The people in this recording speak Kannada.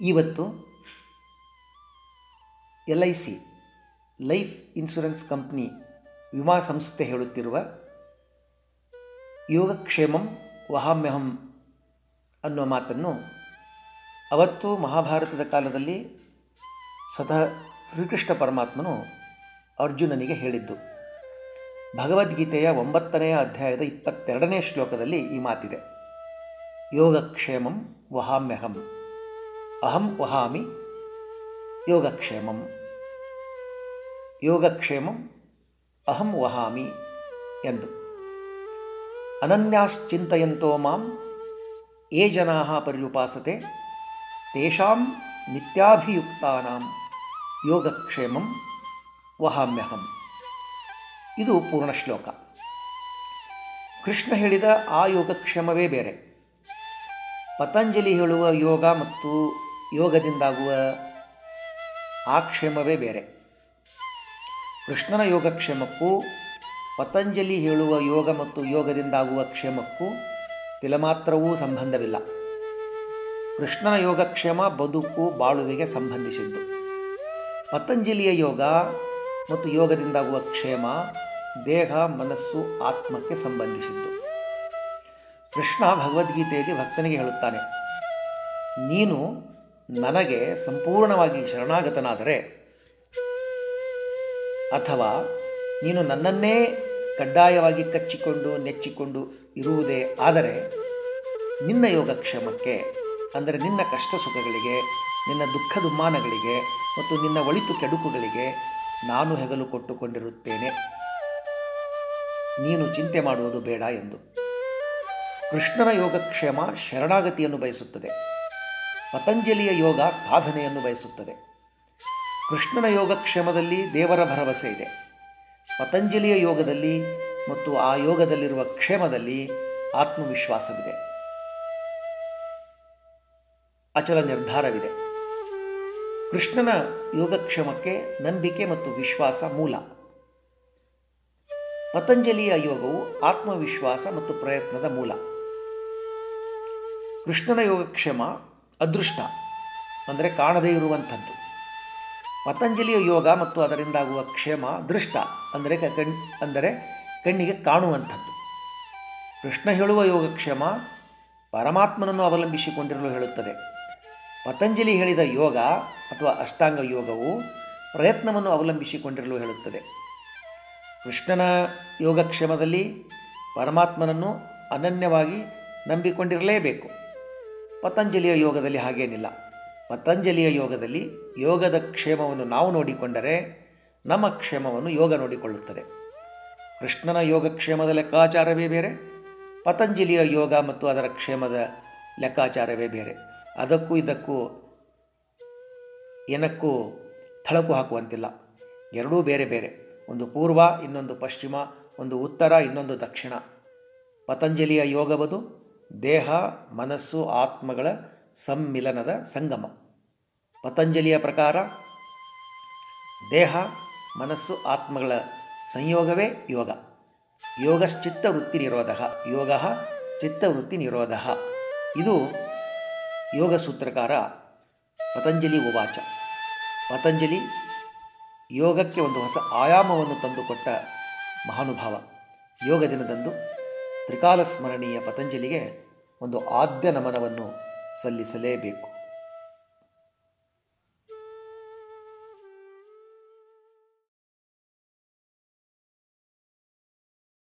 ಇವತ್ತು LIC ಲೈಫ್ ಇನ್ಶೂರೆನ್ಸ್ ಕಂಪ್ನಿ ವಿಮಾ ಸಂಸ್ಥೆ ಹೇಳುತ್ತಿರುವ ಯೋಗಕ್ಷೇಮಂ ವಹಾಮ್ಯಹಂ ಅನ್ನುವ ಮಾತನ್ನು ಅವತ್ತು ಮಹಾಭಾರತದ ಕಾಲದಲ್ಲಿ ಸ್ವತಃ ಶ್ರೀಕೃಷ್ಣ ಪರಮಾತ್ಮನು ಅರ್ಜುನನಿಗೆ ಹೇಳಿದ್ದು. ಭಗವದ್ಗೀತೆಯ 9ನೇ ಅಧ್ಯಾಯದ 22ನೇ ಶ್ಲೋಕದಲ್ಲಿ ಈ ಮಾತಿದೆ. ಯೋಗಕ್ಷೇಮಂ ವಹಾಮ್ಯಹಂ, ಅಹಂ ವಹಾಮಿ ಯೋಗಕ್ಷೇಮಂ. ಯೋಗಕ್ಷೇಮಂ ಅಹಂ ವಹಾಮಿ ಎಂದು. ಅನನ್ಯಾಶ್ಚಿಂತಯಂತೋ ಮಾಂ ಯೇ ಜನಾಃ ಪರ್ಯುಪಾಸತೆ ತೇಷಾಂ ನಿತ್ಯಾಭಿಯುಕ್ತಾನಾಂ ಯೋಗಕ್ಷೇಮಂ ವಹಾಮ್ಯಹಂ. ಇದು ಪೂರ್ಣ ಶ್ಲೋಕ. ಕೃಷ್ಣ ಹೇಳಿದ ಆ ಯೋಗಕ್ಷೇಮವೇ ಬೇರೆ. ಪತಂಜಲಿ ಹೇಳುವ ಯೋಗ ಮತ್ತು ಯೋಗದಿಂದಾಗುವ ಆ ಕ್ಷೇಮವೇ ಬೇರೆ. ಕೃಷ್ಣನ ಯೋಗಕ್ಷೇಮಕ್ಕೂ ಪತಂಜಲಿ ಹೇಳುವ ಯೋಗ ಮತ್ತು ಯೋಗದಿಂದಾಗುವ ಕ್ಷೇಮಕ್ಕೂ ತಿಲಮಾತ್ರವೂ ಸಂಬಂಧವಿಲ್ಲ. ಕೃಷ್ಣನ ಯೋಗಕ್ಷೇಮ ಬದುಕು ಬಾಳುವಿಗೆ ಸಂಬಂಧಿಸಿದ್ದು. ಪತಂಜಲಿಯ ಯೋಗ ಮತ್ತು ಯೋಗದಿಂದಾಗುವ ಕ್ಷೇಮ ದೇಹ ಮನಸ್ಸು ಆತ್ಮಕ್ಕೆ ಸಂಬಂಧಿಸಿದ್ದು. ಕೃಷ್ಣ ಭಗವದ್ಗೀತೆಯಲ್ಲಿ ಭಕ್ತನಿಗೆ ಹೇಳುತ್ತಾನೆ, ನೀನು ನನಗೆ ಸಂಪೂರ್ಣವಾಗಿ ಶರಣಾಗತನಾದರೆ ಅಥವಾ ನೀನು ನನ್ನನ್ನೇ ಕಡ್ಡಾಯವಾಗಿ ಕಚ್ಚಿಕೊಂಡು ನೆಚ್ಚಿಕೊಂಡು ಇರುವುದೇ ಆದರೆ ನಿನ್ನ ಯೋಗಕ್ಷೇಮಕ್ಕೆ, ಅಂದರೆ ನಿನ್ನ ಕಷ್ಟ ಸುಖಗಳಿಗೆ, ನಿನ್ನ ದುಃಖ ದುಮ್ಮಾನಗಳಿಗೆ ಮತ್ತು ನಿನ್ನ ಒಳಿತು ಕೆಡುಕುಗಳಿಗೆ ನಾನು ಹೆಗಲು ಕೊಟ್ಟುಕೊಂಡಿರುತ್ತೇನೆ. ನೀನು ಚಿಂತೆ ಮಾಡುವುದು ಬೇಡ ಎಂದು. ಕೃಷ್ಣನ ಯೋಗಕ್ಷೇಮ ಶರಣಾಗತಿಯನ್ನು ಬಯಸುತ್ತದೆ. ಪತಂಜಲಿಯ ಯೋಗ ಸಾಧನೆಯನ್ನು ಬಯಸುತ್ತದೆ. ಕೃಷ್ಣನ ಯೋಗಕ್ಷೇಮದಲ್ಲಿ ದೇವರ ಭರವಸೆ ಇದೆ. ಪತಂಜಲಿಯ ಯೋಗದಲ್ಲಿ ಮತ್ತು ಆ ಯೋಗದಲ್ಲಿರುವ ಕ್ಷೇಮದಲ್ಲಿ ಆತ್ಮವಿಶ್ವಾಸವಿದೆ, ಅಚಲ ನಿರ್ಧಾರವಿದೆ. ಕೃಷ್ಣನ ಯೋಗಕ್ಷೇಮಕ್ಕೆ ನಂಬಿಕೆ ಮತ್ತು ವಿಶ್ವಾಸ ಮೂಲ. ಪತಂಜಲಿಯ ಯೋಗವು ಆತ್ಮವಿಶ್ವಾಸ ಮತ್ತು ಪ್ರಯತ್ನದ ಮೂಲ. ಕೃಷ್ಣನ ಯೋಗಕ್ಷೇಮ ಅದೃಷ್ಟ, ಅಂದರೆ ಕಾಣದೇ ಇರುವಂಥದ್ದು. ಪತಂಜಲಿಯ ಯೋಗ ಮತ್ತು ಅದರಿಂದಾಗುವ ಕ್ಷೇಮ ದೃಷ್ಟ, ಅಂದರೆ ಕಣ್ಣಿಗೆ ಕಾಣುವಂಥದ್ದು. ಕೃಷ್ಣ ಹೇಳುವ ಯೋಗಕ್ಷೇಮ ಪರಮಾತ್ಮನನ್ನು ಅವಲಂಬಿಸಿಕೊಂಡಿರಲು ಹೇಳುತ್ತದೆ. ಪತಂಜಲಿ ಹೇಳಿದ ಯೋಗ ಅಥವಾ ಅಷ್ಟಾಂಗ ಯೋಗವು ಪ್ರಯತ್ನವನ್ನು ಅವಲಂಬಿಸಿಕೊಂಡಿರಲು ಹೇಳುತ್ತದೆ. ಕೃಷ್ಣನ ಯೋಗಕ್ಷೇಮದಲ್ಲಿ ಪರಮಾತ್ಮನನ್ನು ಅನನ್ಯವಾಗಿ ನಂಬಿಕೊಂಡಿರಲೇಬೇಕು. ಪತಂಜಲಿಯ ಯೋಗದಲ್ಲಿ ಹಾಗೇನಿಲ್ಲ. ಪತಂಜಲಿಯ ಯೋಗದಲ್ಲಿ ಯೋಗದ ಕ್ಷೇಮವನ್ನು ನಾವು ನೋಡಿಕೊಂಡರೆ ನಮ್ಮ ಕ್ಷೇಮವನ್ನು ಯೋಗ ನೋಡಿಕೊಳ್ಳುತ್ತದೆ. ಕೃಷ್ಣನ ಯೋಗಕ್ಷೇಮದ ಲೆಕ್ಕಾಚಾರವೇ ಬೇರೆ, ಪತಂಜಲಿಯ ಯೋಗ ಮತ್ತು ಅದರ ಕ್ಷೇಮದ ಲೆಕ್ಕಾಚಾರವೇ ಬೇರೆ. ಅದಕ್ಕೂ ಇದಕ್ಕೂ ಏನಕ್ಕೂ ಥಳಕು ಹಾಕುವಂತಿಲ್ಲ. ಎರಡೂ ಬೇರೆ ಬೇರೆ. ಒಂದು ಪೂರ್ವ, ಇನ್ನೊಂದು ಪಶ್ಚಿಮ, ಒಂದು ಉತ್ತರ, ಇನ್ನೊಂದು ದಕ್ಷಿಣ. ಪತಂಜಲಿಯ ಯೋಗವದು ದೇಹ ಮನಸ್ಸು ಆತ್ಮಗಳ ಸಮ್ಮಿಲನದ ಸಂಗಮ. ಪತಂಜಲಿಯ ಪ್ರಕಾರ ದೇಹ ಮನಸ್ಸು ಆತ್ಮಗಳ ಸಂಯೋಗವೇ ಯೋಗ. ಯೋಗಶ್ಚಿತ್ತ ವೃತ್ತಿ ನಿರೋಧ, ಯೋಗ ಚಿತ್ತವೃತ್ತಿ ನಿರೋಧ. ಇದು ಯೋಗ ಸೂತ್ರಕಾರ ಪತಂಜಲಿ ಉವಾಚ. ಪತಂಜಲಿ ಯೋಗಕ್ಕೆ ಒಂದು ಹೊಸ ಆಯಾಮವನ್ನು ತಂದುಕೊಟ್ಟ ಮಹಾನುಭಾವ. ಯೋಗ ದಿನದಂದು ತ್ರಿಕಾಲ ಸ್ಮರಣೀಯ ಪತಂಜಲಿಗೆ ಒಂದು ಆದ್ಯ ನಮನವನ್ನು ಸಲ್ಲಿಸಲೇಬೇಕು.